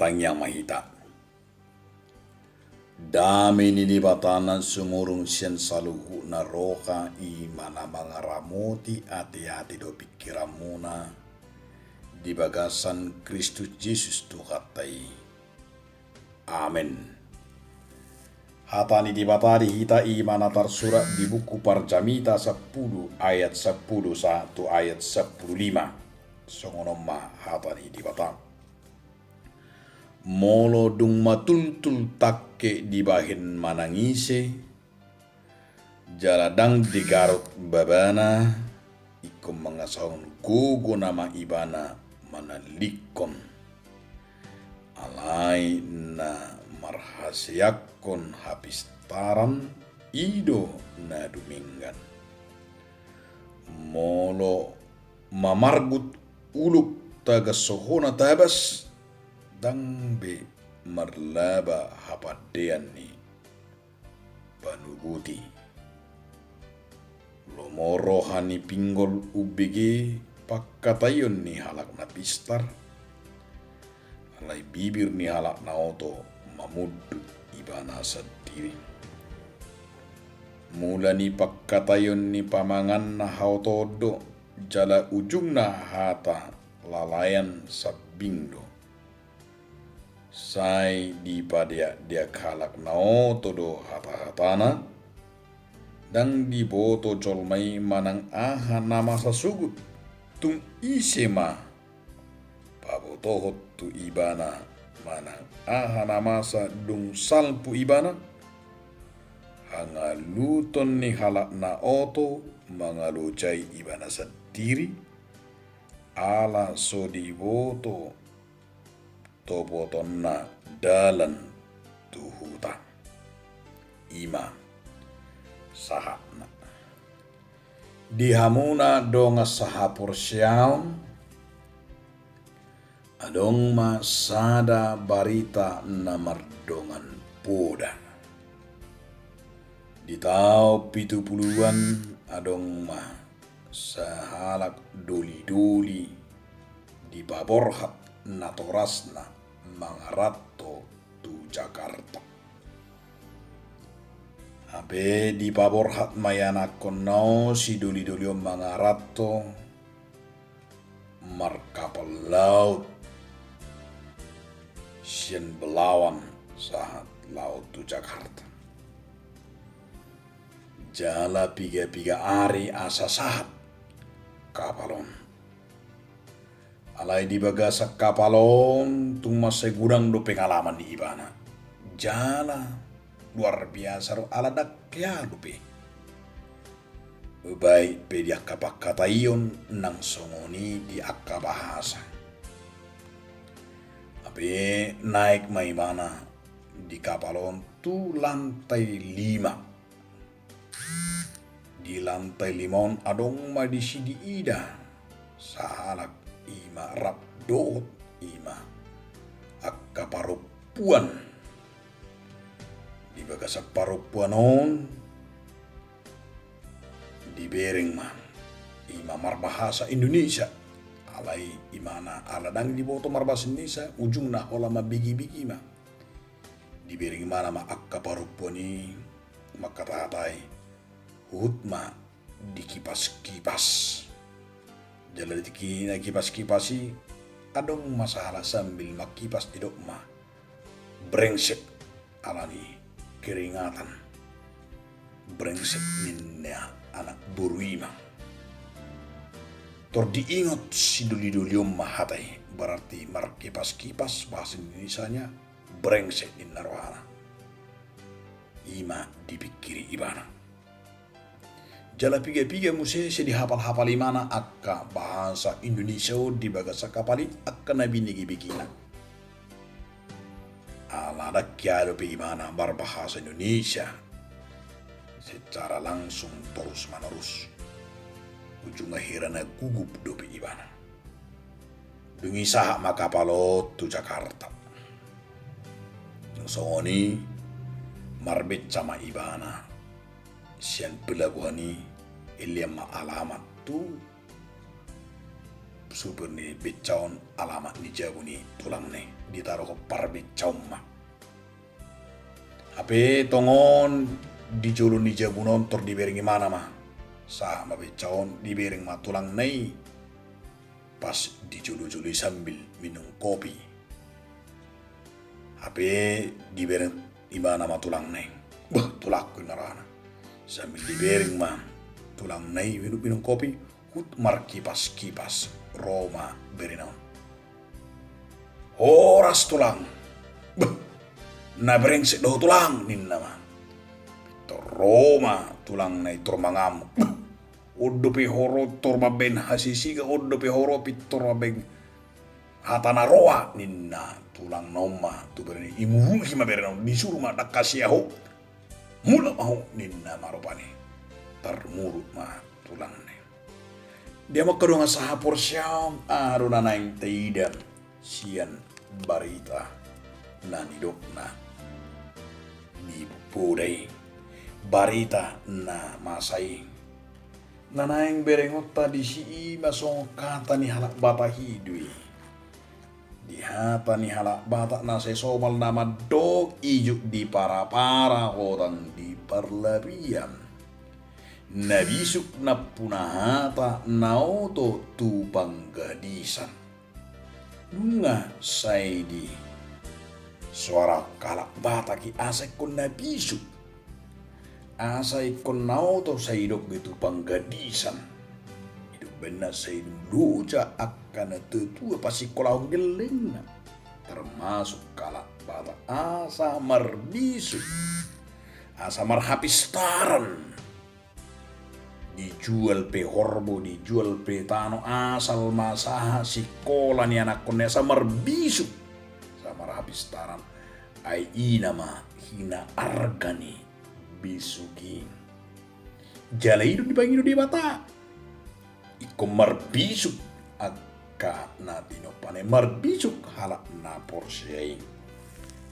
Matang yang mahita. Dami ni batanan sumurung sian saluhu na roka i mana mga ramoti ati-ati do pikiramuna di bagasan Kristus Yesus Tuhatai. Amen. Hatani di batari hita i mana tersurat di buku Parjamita 10 ayat 10 1 ayat 15. Songonoma hatani di batang. Molo dung matul-tul takke di bahin manangise, jaladang di garut babana, ikom mangasahon gugu nama ibana manalikon. Alai na marhasiakon habis taran ido na duminggan. Molo mamargut uluk taga sohona tabas, dang be marlaba hapadean ni panuguti. Lomoro hani pinggol ubege pakkatayon ni halak na pistar. Alay bibir ni halak na oto mamudut ibana sendiri. Mula ni pakkatayon ni pamangan na hautodo jala ujung na hata lalayan sabindo. Sai di pada dia kalak nao todo hata-hatana dang di boto colmai manang aha nama sasugut tung isema pabotohot tu ibana manang aha nama sa dung salpu ibana hangaluton ni halak na oto mangalucai ibana sendiri ala so di boto toboton na dalan tuhuta ima sahana dihamuna donga sahapur syam adong ma sada barita na mardongan poda di tau 70-an adong ma sahalak doli-doli di baborhat natorasna mangarato tu Jakarta. Abe di paborhat mayana kono si doli-doli mangarato markapal laut sian belawan saat laut tu Jakarta. Jala piga-piga ari asa sahat kapalon. Alai di bagasak kapalon tung masai gudang do pengalaman di ibana. Jala luar biasa ro ala dakya dupe. Baik pe di akapak katayon nang songoni di akka bahasa. Ape naik maimana di kapalon tu lantai 5. Di lantai 5 adong ma di sidi ida sahalak ima rabdot ima akka parupuan di bagasak parupuanon di bereng man ima marbahasa Indonesia alai imana aladang di boto marbahasa Indonesia ujung na ola mabigi-bigi ma di bereng mana ma akka parupuani makatatai hutma di kipas-kipas. Jalan di kipas-kipasi adong masalah sambil makipas tidak mah brengsek alani keringatan brengsek minnya anak buruima tor diingot si duli-dulium mahatai berarti markipas-kipas bahasa Indonesianya brengsek in narwana ima dipikiri ibana. Jala piga-piga musisi di hafal-hafal imana akka bahasa Indonesia di bagasa kapali akka nabi nigi bikina. Ala dakyado pi imana berbahasa Indonesia secara langsung terus menerus. Ujung akhirnya gugup do pi ibana. Dungi sahak makapalot tu Jakarta. Songoni marbet sama ibana. Sian pelabuhani ilia ma alamat tu super ni becaon alamat ni jabu ni tulang ni ditaruh ke par becaon mah. Ape tongon di jolo ni jabu nontor di bering mana mah. Sama becaon di bering mah tulang nei. Pas di jolo-jolo sambil minum kopi. Ape di bering imana mah tulang nei. Bah tulakku narana. Sambil di bering mah tulang nei minum kopi. Hut mar kipas Roma berinaon. Horas tulang. Bah, na brengsek doh tulang ninna mah. Pito Roma tulang na itor mangam. Odo pe horo torma ben hasisi ka odo pe horo pitor ben hatana roa ninna tulang noma tu berani imu hima berinaon disuruh mah dakasiaho. Mula mau ninna maropane. Termurut mah tulang ne. Dia mau kedua sahapur siam aruna naing teidan sian barita nani dokna di pudai barita na masai nanaing berengot tadi si masong kata ni halak bata hidui di hata ni halak bata na sesomal nama dog ijuk di para orang di parlabian nabisuk na punahata nauto tu panggadisan. Nunga saidi suara kalak bata ki asai kon nabisuk. Asai kon nauto saidok gitu panggadisan. Hidup benar saidum luja akan tetua pasti kolau geleng. Termasuk kalak bata asa marbisuk. Asa marhapistaran. Dijual pe horbo, dijual pe tano asal masaha sikola ni anak konnya samar bisu samar habis taran ai inama hina argani bisuki jala hidup dipanggil di bata iko marbisuk akka natino pane marbisuk halak na porsiai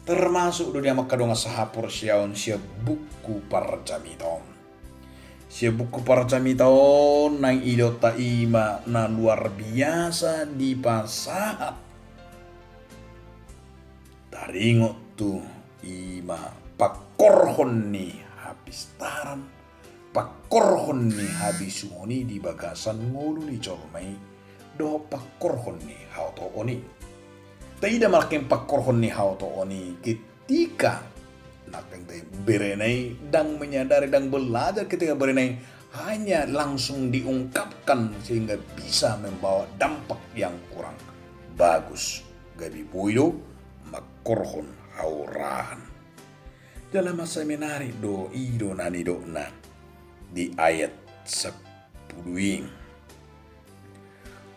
termasuk dunia makadonga saha porsiaon sia buku parjamiton. Si buku parjamiton nang idota ima na luar biasa di pasar. Taringot tu ima pakorhon ni habis taran. Pakorhon ni habis sumoni di bagasan ngulu ni colmai. Do pakorhon ni hauto oni. Tidak malaking pakorhon ni hauto oni ketika nakeng teh berenai dang menyadari dang belajar ketika berenai hanya langsung diungkapkan sehingga bisa membawa dampak yang kurang bagus. Gabi puido makorhon haurahan. Dalam masa seminari do ido nani do na di ayat 10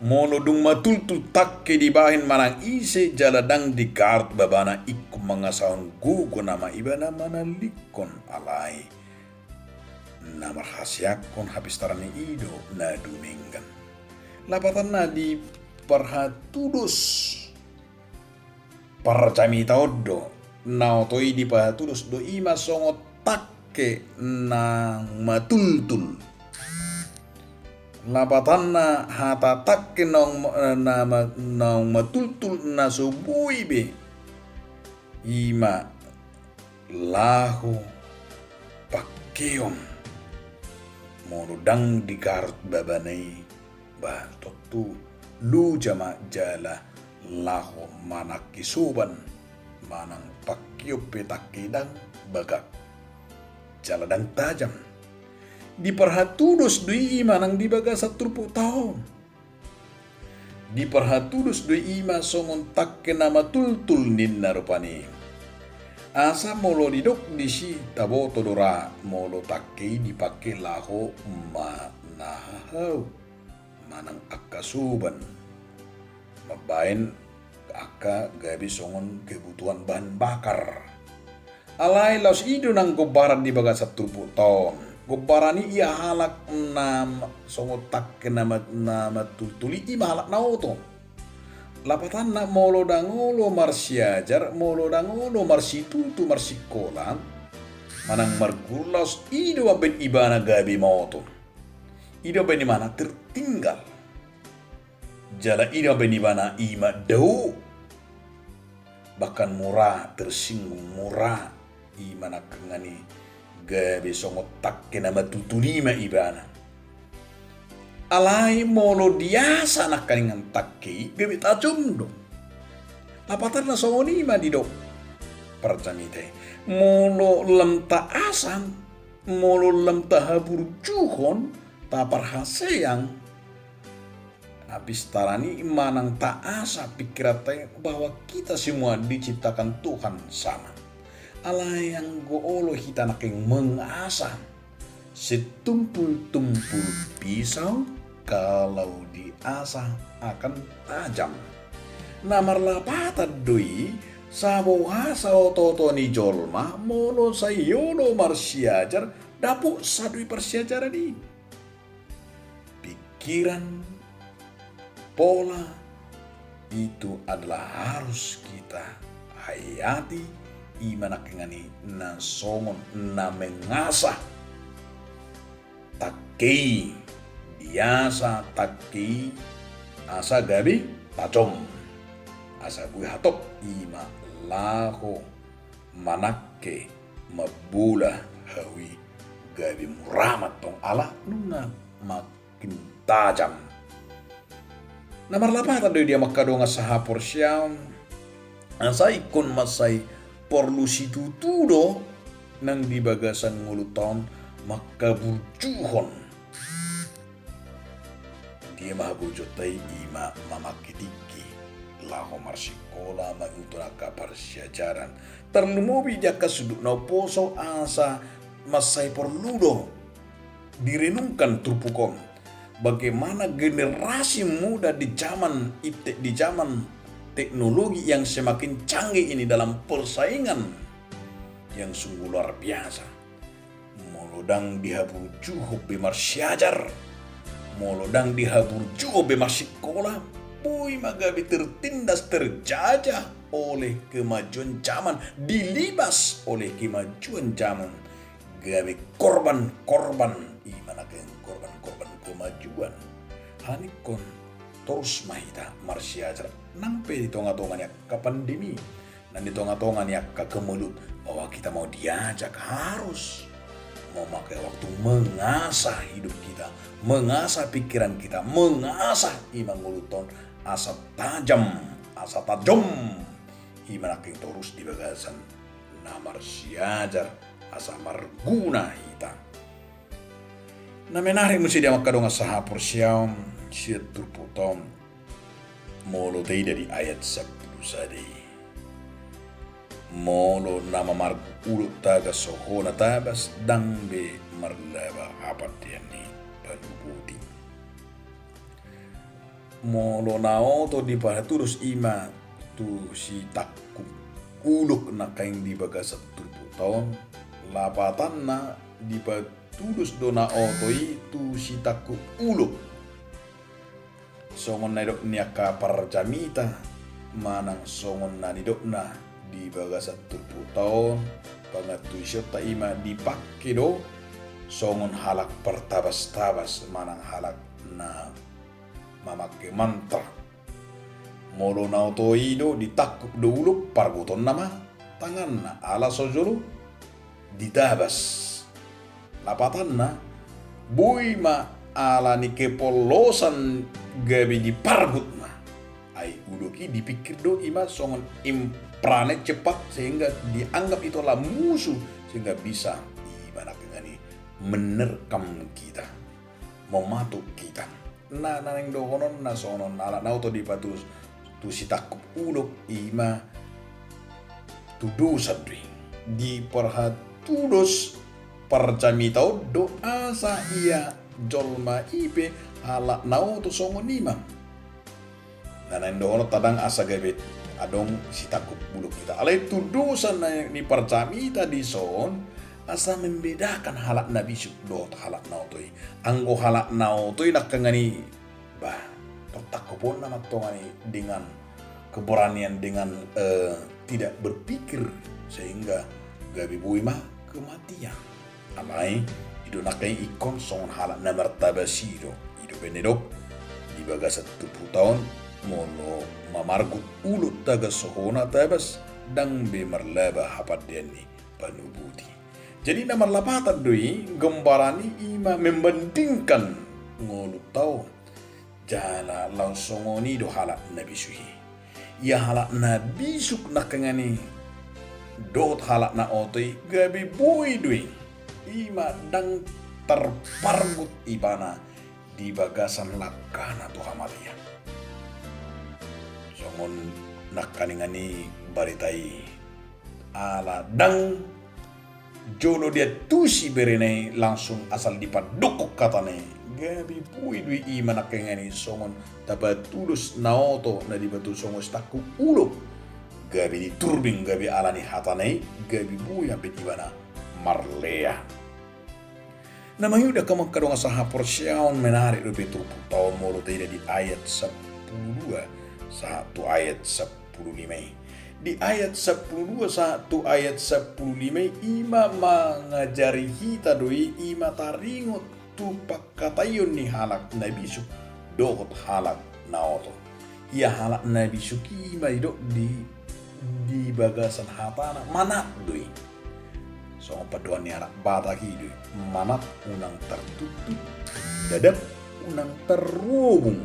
mono dung matultul takke di bahin manang ise jaladang di kart babana iku mangasahon gugo nama ibana mana likon alai nama rahasiakon habis tarani ido na duminggan lapatan na di parhatudus parcami taudo nautoi di parhatudus do ima songo takke nang matultul lapatanna hata takke nong matultul na subui be ima lahu pakkeon monodang di garut babanai ba totu lu jama jala lahu manakisuban manang pakkio petakidang bagak jaladang tajam di parhatudus dui ima nang dibaga 10 tahun. Di parhatudus dui ima songon takke nama tultul ninna rupani. Asa molo didok disi tabo todora molo takke dipake laho manahau manang akasuban. Mabain aka gabi songon kebutuhan bahan bakar. Alai laus idu nang gobaran dibaga 10 tahun. Gobarani ia halak nama songotak ke nama tultuli ima halak nauto. Lapatan na molo dangolo marsiajar molo dangolo marsitutu marsikola manang margulas ido ben ibana gabi moto. Ido ben mana tertinggal. Jala ina benibana ima dau. Bahkan murah, tersinggung murah. Ima nakengani gabe songo takke nama tutulima ibana. Alai molo diasa nakaningan takke gabe tajum dong. Lapatan na songo nima di dok. Percamite. Molo lem ta asam. Molo lem ta habur juhon. Ta parhaseyang. Habis tarani manang taasa pikiran bahwa kita semua diciptakan Tuhan sama. Allah yang goolo hita naking mengasah setumpul-tumpul pisau kalau diasah akan tajam. Namar lapata doi sabo hasao toto ni jolma mono sayono marsiajar dapuk sadui persiajar di pikiran pola itu adalah harus kita hayati imana kengani na songon na mengasah takkei biasa takkei asa gabi tajom asa bui hatop ima laho manakke mabula hawi gabi muramat tong ala nuna makin tajam. Namar lapata do dia makadonga sahapor siam asai kon masai porlusi tutudo nang di bagasan nguluton makaburjuhon dia mahaburjotai ima mamakitiki laho marsikola magutunaka parsiajaran terlumubi jaka sudut no poso asa masai porludo direnungkan turpukon bagaimana generasi muda di zaman teknologi yang semakin canggih ini dalam persaingan yang sungguh luar biasa. Molodang dihabur juho bemar siajar, molodang dihabur juho bemar sekolah, boy magabi tertindas terjajah oleh kemajuan zaman, dilibas oleh kemajuan zaman, gabi korban-korban, imana korban-korban kemajuan hanikon terus mahita marsiajar nampe di tonga-tonganya ke pandemi dan di tonga-tonganya ke kemulut bahwa kita mau diajak harus memakai waktu mengasah hidup kita, mengasah pikiran kita, mengasah iman nguluton asa tajam iman aking terus di bagasan na marsiajar asa marguna hita. Na menarik mesti dia makadonga sahapor siam siya turputom molo day dari ayat 10 sadi. Molo nama margu ulo taga sohona tabas dangbe marlaba hapat ni panubudi. Molo nao to di pahaturus ima tu si takku uluk na kain di bagasat turputom lapatan na di tudus dona otoi tu si takut uluk songon na dok niaka parjamita manang songon na di dok na di bagasat turputaon pangatu isyota ima dipakai do songon halak pertabas-tabas manang halak na mamake mantra molo na otoi do ditakuk do uluk parguton nama tangan na ala sojolo ditabas lapatan na boy ma ala ni kepolosan gabi di pargut na ay udoki dipikir do ima songon imprane cepat sehingga dianggap itulah musuh sehingga bisa ibarat ngani menerkam kita mematuk kita na nang dokonon na sonon ala na auto dipatus tu sitakup uluk ima tudo sadri di perhatudos parjamitau doa sa iya jolma ipe ala nau tu songo nima nanan dono tadang asa gabe adong si takut bulu kita alai tu dosa na ni parjamita di son asa membedakan halak nabi do halak nau toi anggo halak nau toi nak kengani bah takupon nama tongani dengan keberanian dengan tidak berpikir sehingga gabi buima kematian alai ido nakai ikon songon halak na martabasido ido benedok di bagas 70 tahun mono mamargut ulut taga sohona tabas dang be marlaba hapat deni panubuti. Jadi nama lapatan doi gembarani ima membandingkan ngolut tau jala langsung oni do halak nabi suhi. Ya halak nabi suk nakengani dot halak na otoi gabi boy doi ima dang terpargut ibana di bagasan lakana tu hamalia. Songon nakaningani baritai ala dang jolo dia tusi berenai langsung asal dipadukuk katane gabi pui dui ima nakengani songon dapat tulus naoto na dibatu songon staku ulo gabi diturbing gabi alani hatane gabi pui hampir ibana marlea. Namanya udah kamu kadang saha porsiaun menarik lebih tu tahun mulu tidak di ayat 10 satu ayat 15. Di ayat 12 satu ayat 15 ima mengajari kita doi ima taringot tu pakatayun ni halak nabi suk dohot halak naoto. Ya halak nabi suki ima dok di bagasan hatana mana doi. So paduan ni anak bataki doi manat unang tertutup dadap unang terhubung.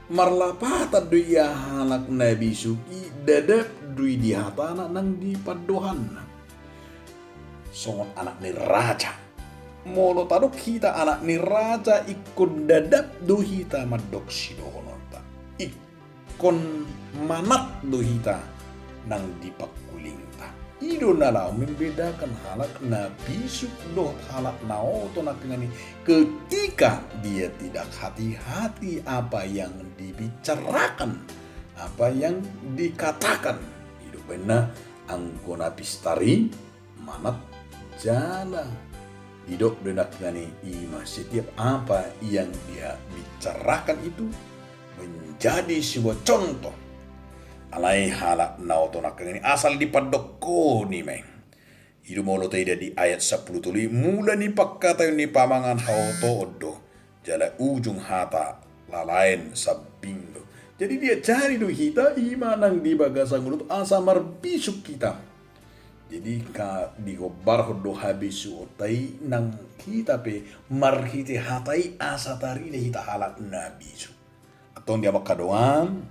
Marlapata dui ya halak nabi suki dadap dui di hatana nang di padohan. Songon anak ni raja. Molo tadok kita anak ni raja ikon dadap do hita madok sidohonota. Ikon manat do hita nang di pakuling ta. Ido nalau membedakan halak nabi suk do halak naoto nakengani ketika dia tidak hati-hati apa yang dibicarakan, apa yang dikatakan. Hidup benar anggona pistari manat jala. Hidup benar kani ima setiap apa yang dia bicarakan itu menjadi sebuah contoh. Alai halak naoto nakengani asal dipadoko ni meng. Hidup molo tidak di ayat 10 tuli mula ni pakkata ni pamangan hauto odo jala ujung hata lalain sabindo. Jadi dia cari do hita imanang di bagasan mulut asa marbisuk kita. Jadi ka di gobar do habisu otai nang kita pe marhite hatai asa tari le hita halak nabisu. Atau dia makadoam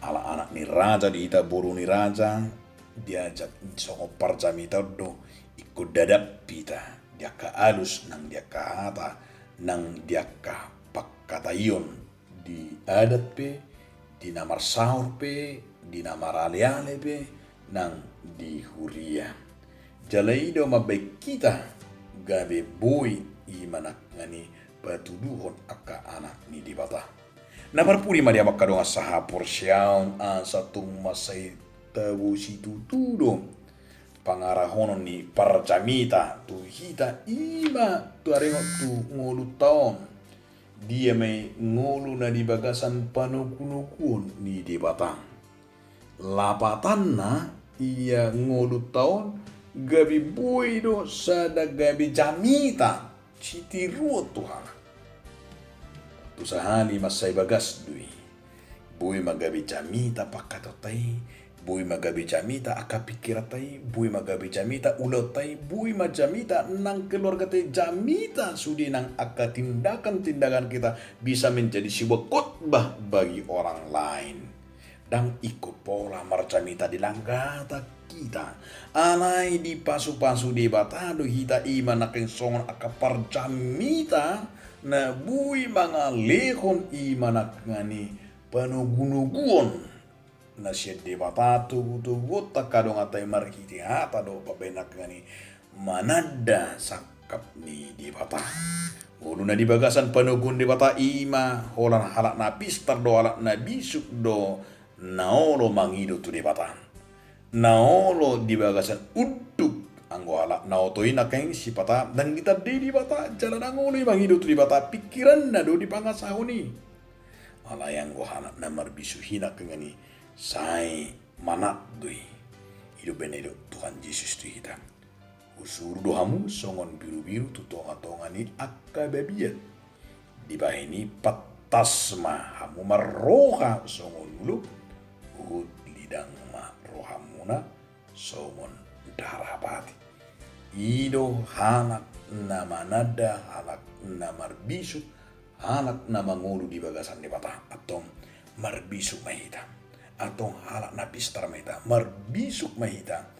ala anak ni raja di ita buru ni raja diajak songo parjamita do ikut dadap pita dia ka alus nang dia ka hata nang dia ka pakkatayon di adat pe di namar sahur pe di namar ale-ale pe nang di huria jalai do mabek kita gabe boy imanak ngani patuduhon akka anak ni di bata. Napar puri madia makadong asaha porsyaon satung masay tabu si tutudo pangarahonon ni parjamita tu hita ima tu arengot tu ngolu taon dia may ngolu na di bagasan panukunukun ni di batang lapatan na iya ngolu taon gabi boy do sada gabi jamita citiruot tuhan tusahani masay bagas dui boy magabi jamita pakatotai boy magabi jamita akapikiratai boy magabi jamita ulotai boy majamita nang keluarga tay jamita sudi nang tindakan kita bisa menjadi sebuah khotbah bagi orang lain dan ikut pola marjamita di langgata kita alai di pasu-pasu di batado hita iman nakeng songon akaparjamita na bui mga lehon imanak ngani panugunuguon na siya di batatu tugut takadong atay marhiti hata do pabenak ngani manada sakap ni di bata ulo na di bagasan panugun di bata ima holan halak na pistar do halak na bisuk do naolo mangido tu di bata naolo di bagasan uduk anggo halak naotoy na keng si pata dan kita di bata jalan angolo bang hidup di bata pikiran na do di pangasahoni alayang go hanak na marbisu hina kengani sai manak doi hidup benedo Tuhan Yesus tu kita usur dohamu songon biru-biru tu tonga-tonga ni akka babiat di bahini pat tasma hamu marroha songon ulu uhut lidang ma rohamuna somon darabati ido halak nama nada halak nama bisu halak nama ngulu di bagasan di bata atau marbisuk mahita atau halak napistar mahita marbisuk mahita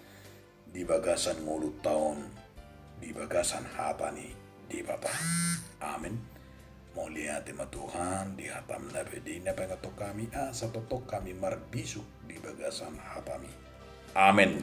di bagasan ngulu tahun di bagasan hatani di bata amin. Mulia tema Tuhan di hatam nabe di pengatok kami asa totok kami marbisuk di bagasan hatami amin.